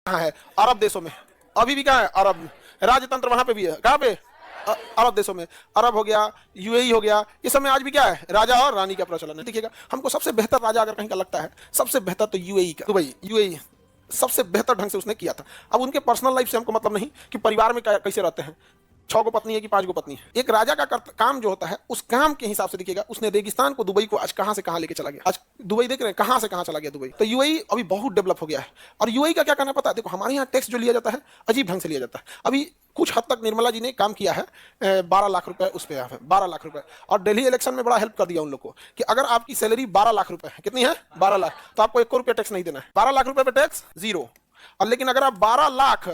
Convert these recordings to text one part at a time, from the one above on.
कहाँ है? अरब देशों में। अभी भी कहाँ है? अरब राजतंत्र वहां पे भी है। कहाँ पे? अरब देशों में। अरब हो गया, यूएई हो गया, ये सब में आज भी क्या है? राजा और रानी का प्रचलन है। देखिएगा, हमको सबसे बेहतर राजा अगर कहीं का लगता है, सबसे बेहतर तो यूएई का, दुबई, यूएई सबसे बेहतर ढंग से उसने किया था। अब उनके पर्सनल लाइफ से हमको मतलब नहीं कि परिवार में कैसे रहते हैं, 6 गो पत्नी है कि 5 गो पत्नी है। एक राजा का काम जो होता है, उस काम के हिसाब से देखिएगा, उसने रेगिस्तान को, दुबई को आज कहां से कहां लेके चला गया। आज दुबई देख रहे हैं कहां से कहां चला गया दुबई। तो यूएई अभी बहुत डेवलप हो गया है। और यूएई का क्या कहना पता है? देखो, हमारे यहाँ टैक्स जो लिया जाता है अजीब ढंग से लिया जाता है। अभी कुछ हद तक निर्मला जी ने काम किया है, 12 लाख रुपए उस पर, 12 लाख रुपए। और दिल्ली इलेक्शन में बड़ा हेल्प कर दिया उन लोग को कि अगर आपकी सैलरी 12 लाख रुपए है, कितनी है? 12 लाख, तो आपको 1 रुपया टैक्स नहीं देना है। 12 लाख रुपए पे टैक्स जीरो। और लेकिन अगर आप 12 लाख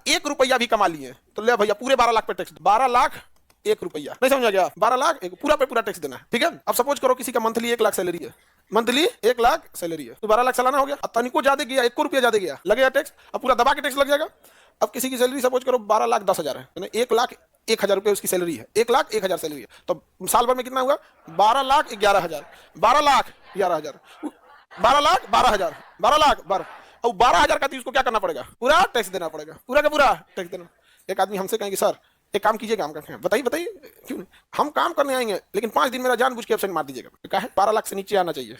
1 रुपया भी कमा लिए तो ले भैया, पूरे 12 लाख पे टैक्स। 12 लाख 1 रुपया, नहीं समझा गया? 12 लाख पूरा पे पूरा टैक्स देना है, ठीक है? अब सपोज करो किसी का मंथली 1 लाख सैलरी है, मंथली 1 लाख सैलरी है, तो 12 लाख सालाना हो गया। अब तनिको ज्यादा गया, 1 रुपया ज्यादा गया, लगेगा टैक्स। अब पूरा दबा के टैक्स लग जाएगा। अब किसी की सैलरी सपोज करो 12 लाख 10 हजार है, 1 लाख 1 हजार रुपये उसकी सैलरी है, 1 लाख 1 हजार सैलरी है, तो साल भर में कितना हुआ? 12 लाख 11 हजार, 12 लाख 11 हजार, 12 लाख 12 हजार, 12 लाख 12, और 12 हजार का उसको क्या करना पड़ेगा? पूरा टैक्स देना पड़ेगा, पूरा का पूरा टैक्स देना। एक आदमी हमसे कहेंगे सर एक काम कीजिए, काम करते हैं, बताइए बताइए क्यों नहीं? हम काम करने आएंगे लेकिन 5 दिन मेरा जानबूझ के एब्सेंट मार दीजिएगा। क्या है? 12 लाख से नीचे आना चाहिए।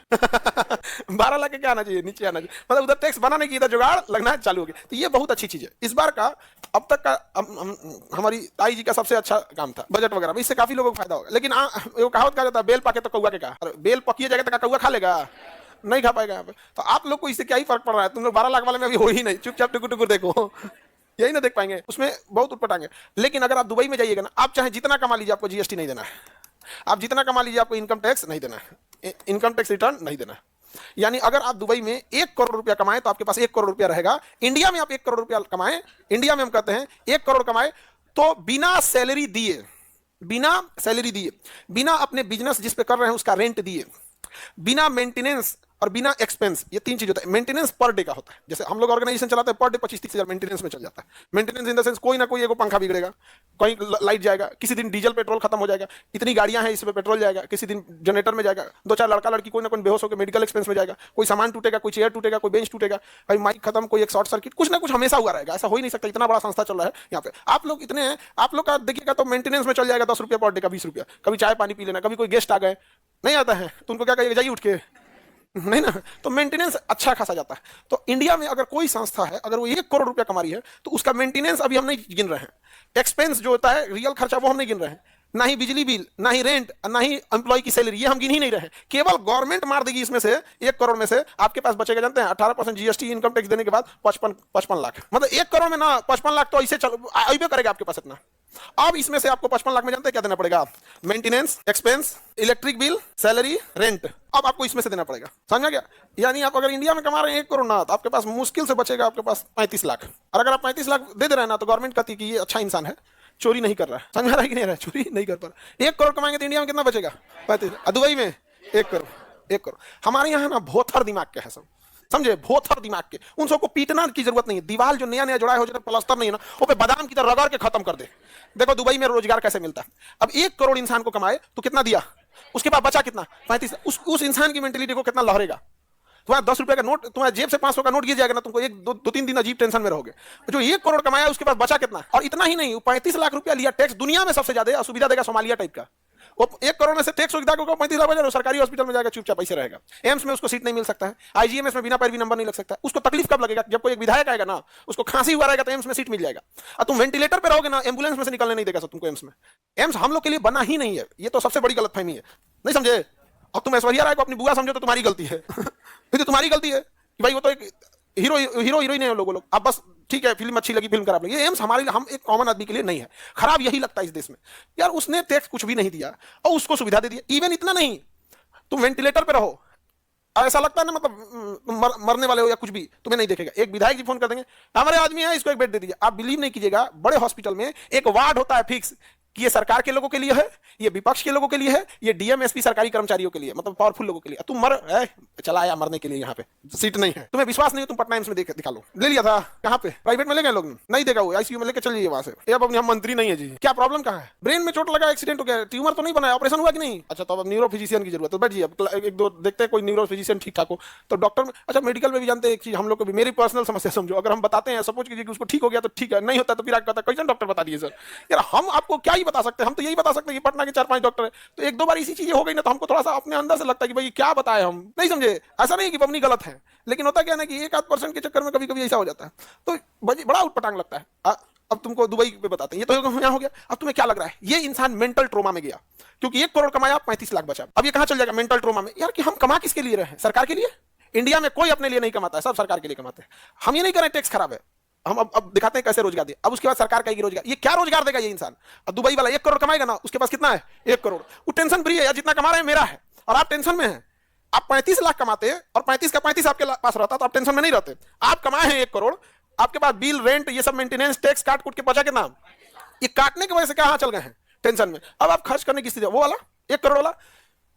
12 लाख के क्या आना चाहिए? नीचे आना चाहिए, मतलब उधर टैक्स बनाने की इधर जुगाड़ लगना चालू हो गया। तो ये बहुत अच्छी चीज है। इस बार का अब तक का हमारी ताई जी का सबसे अच्छा काम था बजट वगैरह में, इससे काफी लोगों को फायदा होगा। लेकिन वो कहावत कहा जाता है, बेल पाके तो कौआ के कहा, बेल पकिए जाएगा तो कौआ खा लेगा, नहीं खा पाएगा यहाँ पे। तो आप लोग को इससे क्या ही फर्क पड़ रहा है? तुम लोग 12 लाख वाले में अभी हो ही नहीं, चुपचाप टुकुर टुकुर देखो, यही ना देख पाएंगे, उसमें बहुत उत्पटांगे। लेकिन अगर आप दुबई में जाइएगा ना, आप चाहे जितना कमा लीजिए, आपको जीएसटी नहीं देना है। आप जितना कमा लीजिए, आपको इनकम टैक्स नहीं देना है, इनकम टैक्स रिटर्न नहीं देना है। यानी अगर आप दुबई में 1 करोड़ रुपया कमाए तो आपके पास 1 करोड़ रुपया रहेगा। इंडिया में आप 1 करोड़ रुपया कमाए, इंडिया में हम कहते हैं 1 करोड़ कमाए तो बिना सैलरी दिए, बिना सैलरी दिए, बिना अपने बिजनेस जिस पे कर रहे हैं उसका रेंट दिए, बिना मेंटेनेंस और बिना एक्सपेंस, ये 3 चीज होता है। मेंटेनेंस पर डे का होता है, जैसे हम लोग ऑर्गेनाइजेशन चलाते हैं, पर डे 25-30 हजार मेंटेनेंस में चल जाता है। मेंटेनेंस इन द सेंस कोई ना कोई एगो पंखा बिगड़ेगा, कहीं लाइट जाएगा, किसी दिन डीजल पेट्रोल खत्म हो जाएगा, इतनी गाड़ियां हैं इसमें पेट्रोल जाएगा, किसी दिन जनरेटर में जाएगा, 2-4 लड़का लड़की कोई ना कोई बेहोश होकर मेडिकल एक्सपेंस में जाएगा, कोई सामान टूटेगा, कोई चेयर टूटेगा, कोई बेंच टूटेगा, भाई माइक खत्म, कोई एक शॉर्ट सर्किट, कुछ ना कुछ हमेशा हुआ रहेगा। ऐसा हो ही नहीं सकता, इतना बड़ा संस्था चल रहा है यहाँ पे। आप लोग इतने हैं, आप लोग का देखिएगा तो मेंटेनेंस में चल जाएगा 10 रुपया पर डे का, 20 रुपया। कभी चाय पानी पी लेना, कभी कोई गेस्ट आ गए, नहीं आता है तो उनको क्या कहिएगा? जाइए उठ के, नहीं ना, तो मेंटेनेंस अच्छा खासा जाता है। तो इंडिया में अगर कोई संस्था है, अगर वो 1 करोड़ रुपया कमा रही है तो उसका मेंटेनेंस अभी हम नहीं गिन रहे हैं, एक्सपेंस जो होता है रियल खर्चा वो हम नहीं गिन रहे हैं, ना ही बिजली बिल, ना ही रेंट, ना ही एम्प्लॉय की सैलरी, ये हम गिन ही नहीं रहे हैं। केवल गवर्नमेंट मार देगी इसमें से 1 करोड़ में से आपके पास बचेगा, जानते हैं, 18% जीएसटी इनकम टैक्स देने के बाद 55 लाख। मतलब 1 करोड़ में ना 55 लाख तो ऐसे आइबे करेगा आपके पास इतना। अब इसमें से आपको 55 लाख में जानते हैं क्या देना पड़ेगा? Maintenance, expense, electric bill, salary, rent, अब आपको इसमें से देना पड़ेगा। समझा गया? यानी आप अगर इंडिया में कमा रहे हैं 1 करोड़ ना, तो आपके पास मुश्किल से बचेगा आपके पास 35 लाख। और अगर आप 35 लाख दे रहे हैं ना, तो गवर्नमेंट कहती है कि ये अच्छा इंसान है, चोरी नहीं कर रहा है। समझ रहा है कि नहीं रहा है? चोरी नहीं कर पा रहा। 1 करोड़ कमाएंगे तो इंडिया में कितना बचेगा? 35। दुबई में 1 करोड़, 1 करोड़। हमारे यहाँ ना भोथर दिमाग के है सब, समझे? भोथर दिमाग के, उन सबको पीटना की जरूरत नहीं है। दीवार जो नया नया जुड़ा है, हो जाता प्लास्टर नहीं है ना, वो पे बादाम की तरह रगड़ के खत्म कर दे। देखो दुबई में रोजगार कैसे मिलता है। अब 1 करोड़ इंसान को कमाए तो कितना दिया, उसके पास बचा कितना? 35। उस इंसान की मेंटेलिटी को कितना लहरेगा। तुम्हारा 10 रुपए का नोट, तुम्हारे जेब से 500 का नोट गिर जाएगा ना, तुमको 1-2-3 दिन अजीब टेंशन में रहोगे। जो 1 करोड़ कमाया उसके पास बचा कितना? और इतना ही नहीं, 35 लाख रुपया लिया टैक्स, दुनिया में सबसे ज्यादा असुविधा देगा सोमालिया टाइप का। वो 1 करोड़ में से टैक्स सुविधा को 35 लाख बजा, सरकारी हॉस्पिटल में जाकर चुपचाप पैसे रहेगा। एम्स में उसको सीट नहीं मिल सकता है, आईजीएमएस में बिना पैरवी नंबर नहीं लग सकता। उसको तकलीफ कब लगेगा? जब कोई एक विधायक आएगा ना, उसको खांसी हुआ रहेगा तो एम्स में सीट मिल जाएगा। और तुम वेंटिलेटर पे रहोगे ना, एम्बुलेंस में से निकलने नहीं देगा तुमको एम्स में। एम्स हम लोग के लिए बना ही नहीं है, ये तो सबसे बड़ी गलतफहमी है, नहीं समझे? अब तुम ऐश्वर्या राय को अपनी बुआ समझो तो तुम्हारी गलती है। तो तुम्हारी गलती है कि भाई वो तो एक हीरो हीरोइन है लोग। अब बस ठीक है, फिल्म अच्छी लगी, फिल्म खराब लगी, ये एम्स हमारे लिए, हम एक कॉमन आदमी के लिए नहीं है। खराब यही लगता है इस देश में, यार उसने टैक्स कुछ भी नहीं दिया और उसको सुविधा दे दी। इवन इतना नहीं, तुम वेंटिलेटर पे रहो, ऐसा लगता है ना, मतलब मरने वाले हो या कुछ भी, तुम्हें नहीं देखेगा। एक विधायक जी फोन कर देंगे, हमारे आदमी है, इसको एक बेड दे दीजिए। आप बिलीव नहीं कीजिएगा, बड़े हॉस्पिटल में एक वार्ड होता है फिक्स कि ये सरकार के लोगों के लिए है, ये विपक्ष के लोगों के लिए है, ये डीएम एसपी सरकारी कर्मचारियों के लिए, मतलब पावरफुल लोगों के लिए। तुम चला आया मरने के लिए, यहाँ पे सीट नहीं है, तुम्हें विश्वास नहीं है, तुम पटना एम्स में दिखा लो। ले लिया था कहाँ पे, प्राइवेट में ले गए लोग, नहीं देगा वो, आईसीयू में लेकर चल जाइए वहां से। अब हम मंत्री नहीं है जी, क्या प्रॉब्लम कहाँ है, ब्रेन में चोट लगा, एक्सीडेंट हो गया, ट्यूमर तो नहीं बना, ऑपरेशन हुआ कि नहीं, अच्छा तो अब न्यूरो फिजिशियन की जरूरत है, बैठिए अब एक दो देखते हैं कोई न्यूरो फिजिशियन ठीक ठाक हो तो डॉक्टर में। अच्छा मेडिकल में भी जानते हैं एक चीज, हम लोग को भी, मेरी पर्सनल समस्या समझो, अगर हम बताते हैं सपोज कीजिए कि उसको ठीक हो गया तो ठीक है, नहीं होता तो फिर आप कहता कैसे डॉक्टर बता दिए सर। यार हम आपको क्या ही बता सकते हैं, हम तो यही बता सकते हैं कि पटना के 4-5 डॉक्टर है, तो एक दो बार इसी चीजें हो गई ना तो हमको थोड़ा सा अपने अंदर से लगता है कि भाई क्या बताए, हम नहीं समझे। ऐसा नहीं कि पबनी गलत है, लेकिन होता क्या है ना कि 1-8% के चक्कर में कभी कभी ऐसा हो जाता है, तो बड़ा उटपटांग लगता है। अब तुमको दुबई पे बताते हैं, ये तो यहाँ हो गया। अब तुम्हें क्या लग रहा है, ये इंसान मेंटल ट्रोमा में गया, क्योंकि 1 करोड़ कमाया, 35 लाख बचा, अब ये कहां चल जाएगा, मेंटल ट्रोमा में। यार कि हम कमा किसके लिए रहे हैं, सरकार के लिए। इंडिया में कोई अपने लिए नहीं कमाता है, सब सरकार के लिए कमाते हैं। हम ये नहीं कर रहे टैक्स खराब है, हम अब दिखाते हैं कैसे रोजगार दे। अब उसके बाद सरकार कहेगी रोजगार, ये क्या रोजगार देगा ये इंसान। अब दुबई वाला 1 करोड़ कमाएगा ना, उसके पास कितना है 1 करोड़, वो टेंशन फ्री है यार, जितना कमा रहे हैं मेरा है, और आप टेंशन में हैं। आप 35 लाख कमाते हैं और 35 का 35 आपके पास रहता तो आप टेंशन में नहीं रहते। आप कमाए हैं 1 करोड़, आपके पास बिल रेंट ये सब मेंटेनेंस टैक्स काट कूट के बचा के नाम, ये काटने की वजह से कहां चल गए हैं टेंशन में। अब आप खर्च करने की स्थिति, वो वाला 1 करोड़ वाला,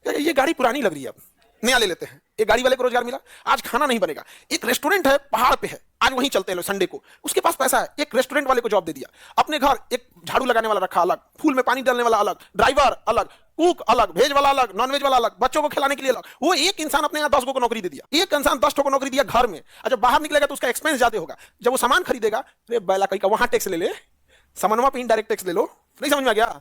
ये गाड़ी पुरानी लग रही है, अब नया ले लेते हैं। एक गाड़ी वाले को रोजगार मिला, आज खाना नहीं बनेगा, एक रेस्टोरेंट है पहाड़ पे है, आज वहीं चलते हैं लोग संडे को, उसके पास पैसा है, एक रेस्टोरेंट वाले को जॉब दे दिया। अपने घर एक झाड़ू लगाने वाला रखा अलग, फूल में पानी डालने वाला अलग, ड्राइवर अलग, कुक अलग, वेज वाला अलग, नॉन वेज वाला अलग, बच्चों को खिलाने के लिए अलग। वो एक इंसान अपने यहाँ 10 को नौकरी दे दिया, एक इंसान 10 को नौकरी दिया घर में। जब बाहर निकलेगा तो उसका एक्सपेंस ज्यादा होगा, जब वो सामान खरीदेगा, अरे बैला कहीं का वहां टैक्स ले ले, सामानवा पे इनडायरेक्ट टैक्स ले लो, नहीं समझ में आ गया।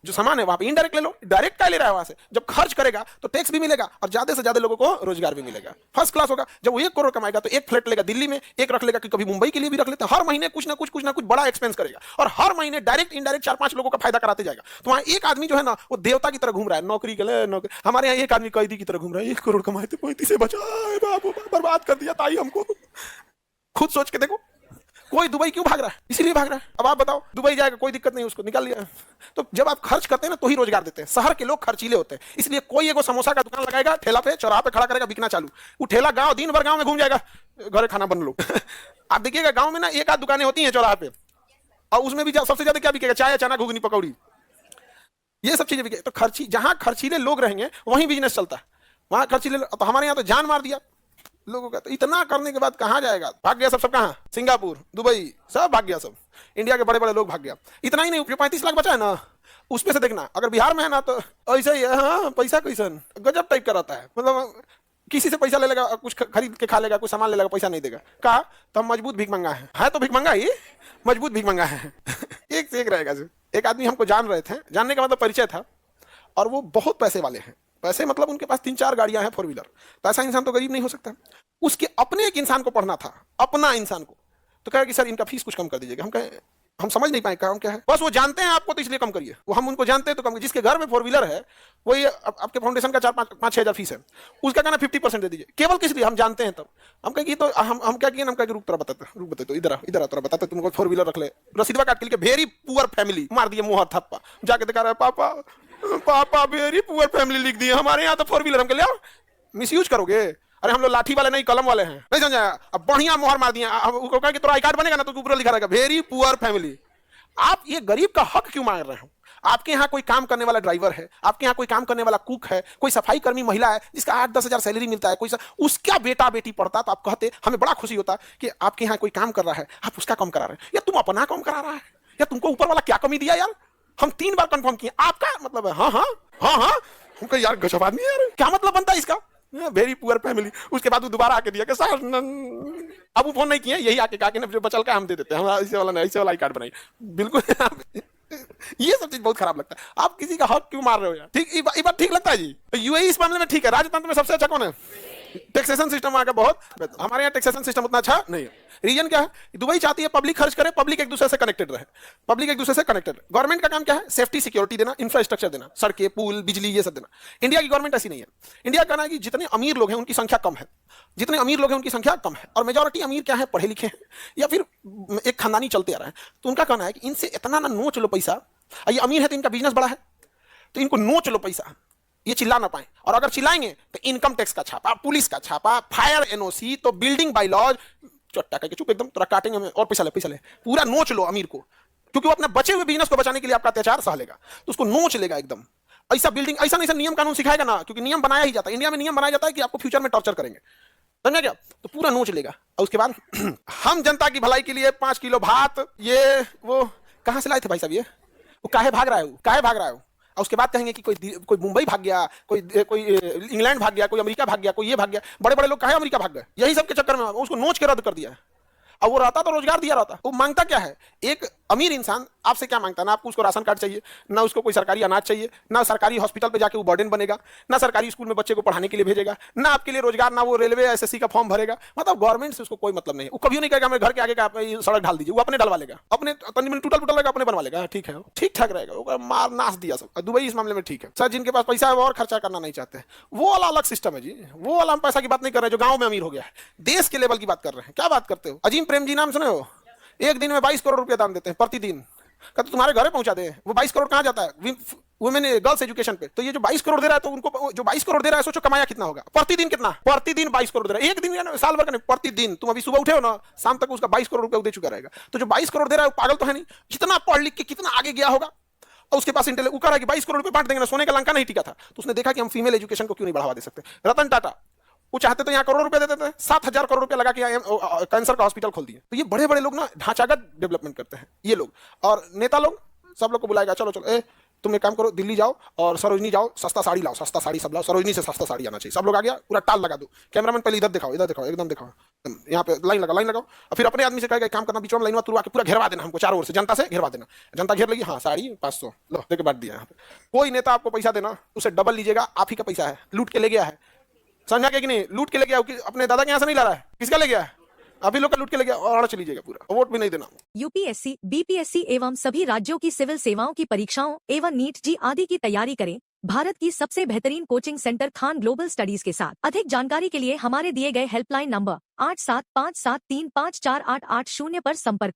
जो सामान है वहां पे इनडायरेक्ट ले लो, डायरेक्ट क्या ले रहा है वहां से। जब खर्च करेगा तो टैक्स भी मिलेगा और ज्यादा से ज्यादा लोगों को रोजगार भी मिलेगा, फर्स्ट क्लास होगा। जब वो 1 करोड़ कमाएगा तो एक फ्लैट लेगा दिल्ली में, एक रख लेगा कि कभी मुंबई के लिए भी रख लेता है, हर महीने कुछ ना कुछ बड़ा एक्सपेंस करेगा, और हर महीने डायरेक्ट इनडायरेक्ट 4-5 लोगों का फायदा कराते जाएगा। तो वहां एक आदमी जो है ना वो देवता की तरह घूम रहा है, नौकरी के लिए नौकरी। हमारे यहाँ एक आदमी कैदी की तरह घूम रहा है, 1 करोड़ कमाए थे 35 से बचा, बर्बाद कर दिया ताई हमको। खुद सोच के देखो, कोई दुबई क्यों भाग रहा है, इसीलिए भाग रहा है। अब आप बताओ, दुबई जाएगा कोई दिक्कत नहीं, उसको निकाल लिया। तो जब आप खर्च करते हैं ना तो ही रोजगार देते हैं। शहर के लोग खर्चीले होते हैं, इसलिए कोई एगो समोसा का दुकान लगाएगा ठेला पे, चौराहे पे खड़ा करेगा, बिकना चालू। वो ठेला गांव दिन भर गांव में घूम जाएगा, घर खाना बन लो। आप देखिएगा गांव में ना 1-8 दुकानें होती हैं चौराहे पे, और उसमें भी सबसे ज्यादा क्या बिकेगा, चाय, चना, घुगनी, पकौड़ी, ये सब चीजें बिके। तो जहां खर्चीले लोग रहेंगे वहीं बिजनेस चलता है, वहां खर्चीले। तो हमारे यहाँ तो जान मार दिया लोगों का। तो इतना करने के बाद कहां जाएगा, भाग गया सब कहां, सिंगापुर, दुबई, सब भाग गया, सब इंडिया के बड़े बड़े लोग भाग गया। इतना ही नहीं, जो 35 लाख बचा है ना, उसमें से देखना अगर बिहार में है ना तो ऐसा ही है। हाँ, पैसा कैसन गजब टाइप का रहता है, मतलब किसी से पैसा ले लेगा, कुछ खरीद के खा लेगा, कुछ सामान ले लेगा, पैसा नहीं देगा। कहा तो हम मजबूत भीख मंगा है तो भीख मंगा ही, मजबूत भीख मंगा है। एक से एक रहेगा। एक आदमी हमको जान रहे थे, जानने का मतलब परिचय था, और वो बहुत पैसे वाले हैं, पैसे मतलब उनके पास 3-4 गाड़ियां हैं 4 व्हीलर। तो ऐसा इंसान तो गरीब नहीं हो सकता। उसके अपने एक इंसान को पढ़ना था, अपना इंसान को, तो कहा कि सर इनका फीस कुछ कम कर दीजिएगा। हम कहे हम समझ नहीं पाए काम क्या है, बस वो जानते हैं आपको तो इसलिए कम करिए। वो हम उनको जानते हैं तो कम। जिसके घर में 4 व्हीलर है वही आपके फाउंडेशन का 4-5-6 हजार फीस है, उसका कहना 50% दे दीजिए, केवल किस लिए, हम जानते हैं। तब हम कहेंगे तो हम क्या किए, हम कहेंगे रुक तरह बताते तो इधर तरह बताते, तुमको 4 व्हीलर रख ले, रसीदवा काट के, वेरी पुअर फैमिली, मार दिए मुंह थप्पा, जाके दिखा रहा है पापा वेरी पुअर फैमिली लिख दिए, हमारे यहाँ तो 4 व्हीलर। हम कह लिया मिस यूज करोगे, अरे हम लोग लाठी वाले नहीं कलम वाले हैं, नहीं समझा। अब बढ़िया मोहर मार दिया, कहा कि तोरा आई कार्ड बनेगा ना तो ऊपर लिखा रहेगा वेरी पुअर फैमिली। आप ये गरीब का हक क्यों मांग रहे हो। आपके यहाँ कोई काम करने वाला ड्राइवर है, आपके यहाँ कोई काम करने वाला कुक है, कोई सफाई कर्मी महिला है जिसका 8-10 हजार सैलरी मिलता है, कोई उसका बेटा बेटी पढ़ता, तो आप कहते हमें बड़ा खुशी होता कि आपके यहाँ कोई काम कर रहा है, आप उसका कम करा रहे हैं, या तुम अपना कम करा रहा है, या तुमको ऊपर वाला क्या कमी दिया यार। हम 3 बार कंफर्म किए, आपका मतलब है हाँ। हमको यार गजब आदमी यार, क्या मतलब बनता है इसका, वेरी पुअर फैमिली। उसके बाद वो दोबारा आके दिया कि सर, अब वो फोन नहीं किया, यही आके कहा कि जो बचल का हम दे देते हैं, हम ऐसे वाला नहीं, ऐसे वाला आई कार्ड बनाई। बिल्कुल ये सब चीज बहुत खराब लगता है। आप किसी का हक क्यों मार रहे हो यार। ठीक, ये बात ठीक लगता है जी। यूएई इस मामले में ठीक है, राजतंत्र में सबसे अच्छा कौन है, टैक्सेशन सिस्टम वहां का बहुत, हमारे यहाँ टैक्सेशन सिस्टम उतना अच्छा नहीं है। रीजन क्या है, दुबई चाहती है पब्लिक खर्च करे, पब्लिक एक दूसरे से कनेक्टेड रहे, पब्लिक एक दूसरे से कनेक्टेड। गवर्नमेंट का काम क्या है, सेफ्टी सिक्योरिटी देना, इंफ्रास्ट्रक्चर देना, सड़कें, पुल, बिजली, ये सब देना। इंडिया की गवर्नमेंट ऐसी नहीं है। इंडिया का कहना है कि जितने अमीर लोग हैं उनकी संख्या कम है, जितने अमीर लोग हैं उनकी संख्या कम है, और मेजोरिटी अमीर क्या है, पढ़े लिखे हैं या फिर एक खानदानी चलते आ रहे हैं। तो उनका कहना है कि इनसे इतना ना नोच लो पैसा, ये अमीर है तो इनका बिजनेस बड़ा है तो इनको नोच लो पैसा, ये चिल्ला ना पाए, और अगर चिल्लाएंगे तो इनकम टैक्स का छापा, पुलिस का छापा, फायर एनओसी, तो बिल्डिंग बाय लॉज, चट्टा करके चुप एकदम, तोरा काटेंगे और पैसा ले, पूरा नोच लो अमीर को। क्योंकि वो अपने बचे हुए बिजनेस को बचाने के लिए आपका अत्याचार सह लेगा, तो उसको नोच लेगा एकदम। ऐसा बिल्डिंग, ऐसा नहीं नियम कानून सिखाएगा ना, क्योंकि नियम बनाया ही जाता है, इंडिया में नियम बनाया जाता है कि आपको फ्यूचर में टॉर्चर करेंगे, समझा क्या? तो पूरा नोच लेगा। और उसके बाद हम जनता की भलाई के लिए 5 किलो भात, ये वो कहां से लाए थे भाई साहब, ये वो काहे भाग रहा है, वो काहे भाग रहा है वो? और उसके बाद कहेंगे कि कोई मुंबई भाग गया, कोई इंग्लैंड भाग गया, कोई अमेरिका भाग गया, कोई ये भाग गया। बड़े बड़े लोग काहे अमेरिका भाग गए? यही सब के चक्कर में उसको नोच के रद्द कर दिया है। अब वो रहता तो रोजगार दिया रहता। वो मांगता क्या है? एक अमीर इंसान आपसे क्या मांगता है? ना आपको उसको राशन कार्ड चाहिए, ना उसको कोई सरकारी अनाज चाहिए, ना सरकारी हॉस्पिटल पे जाके वो बर्डन बनेगा, ना सरकारी स्कूल में बच्चे को पढ़ाने के लिए भेजेगा, ना आपके लिए रोजगार, ना वो रेलवे एसएससी का फॉर्म भरेगा। मतलब गवर्नमेंट से उसको कोई मतलब नहीं। वो कभी नहीं कहेगा मेरे घर के आगे का सड़क ढाल दीजिए, वो अपने डलवा लेगा, अपने टूटल फूटल रहेगा, अपने बनवा लेगा। ठीक है, ठीक ठाक रहेगा, मार नाश दिया सब। दुबई इस मामले में ठीक है सर, जिनके पास पैसा है वो और खर्चा करना नहीं चाहते, वो वाला अलग सिस्टम है जी। वो वाला हम पैसा की बात नहीं कर रहे जो गांव में अमीर हो गया है, देश के लेवल की बात कर रहे हैं। क्या बात करते हो? अजीम प्रेम जी नाम सुने हो? एक दिन में 22 करोड़ रुपया दान देते हैं प्रतिदिन, तो तुम्हारे घर पहुंचा दे। वो 22 करोड़ कहां जाता है? वुमेन गर्ल्स एजुकेशन पे। तो ये जो 22 करोड़ दे रहा है, तो उनको जो 22 करोड़ दे रहा है, सोचो कमाया कितना होगा प्रतिदिन? कितना? प्रतिदिन 22 करोड़ दे रहा है। एक दिन साल भर का नहीं, प्रतिदिन। तुम अभी सुबह उठे हो ना, शाम तक उसका 22 करोड़ रुपया दे चुका रहेगा। तो जो 22 करोड़ दे रहा है वो पागल तो है नहीं? कितना पढ़ लिख के कितना आगे गया होगा, और उसके पास इंटेलेक्ट है कि 22 करोड़ रुपए बांट देंगे ना, सोने का लंका नहीं टिका था। तो उसने देखा कि हम फीमेल एजुकेशन को क्यों नहीं बढ़ावा दे सकते। रतन टाटा वो चाहते तो यहाँ करोड़ रुपए देते थे, 7,000 करोड़ रुपए लगा के कैंसर का हॉस्पिटल खोल दिए। तो ये बड़े बड़े लोग ना ढांचागत डेवलपमेंट करते हैं ये लोग। और नेता लोग सब लोग को बुलाएगा, चलो चलो तुम एक काम करो, दिल्ली जाओ और सरोजनी जाओ, सस्ता साड़ी लाओ, सस्ता साड़ी सब लाओ, सरोजनी से सस्ता साड़ी आना चाहिए। सब लोग आ गया, पूरा टाल लगा दो, कैमरामैन पहले इधर दिखाओ, इधर दिखाओ, एकदम दिखाओ, यहाँ पे लाइन लगाओ। और फिर अपने आदमी से कहेगा काम करना, बीच में लाइन में तुरवा के पूरा घेरवा देना हमको, चारों ओर से जनता से घेरवा देना। जनता घेर लेगी, हाँ साड़ी 500 लो देके बांट दिया। यहाँ पे कोई नेता आपको पैसा देना, उसे डबल लीजिएगा, आप ही का पैसा है, लूट के ले गया है, समझा क्या कि नहीं? लूट के ले गया, अपने दादा के यहाँ से नहीं ला रहा है, किसका ले गया है? अभी लोग का लूट के ले गया और चली जाएगा पूरा, वोट भी नहीं देना। यूपीएससी, बीपीएससी एवं सभी राज्यों की सिविल सेवाओं की परीक्षाओं एवं नीट जी आदि की तैयारी करें भारत की सबसे बेहतरीन coaching centre Khan global studies के साथ। अधिक जानकारी के लिए हमारे दिए गए हेल्पलाइन नंबर 8757354880 पर संपर्क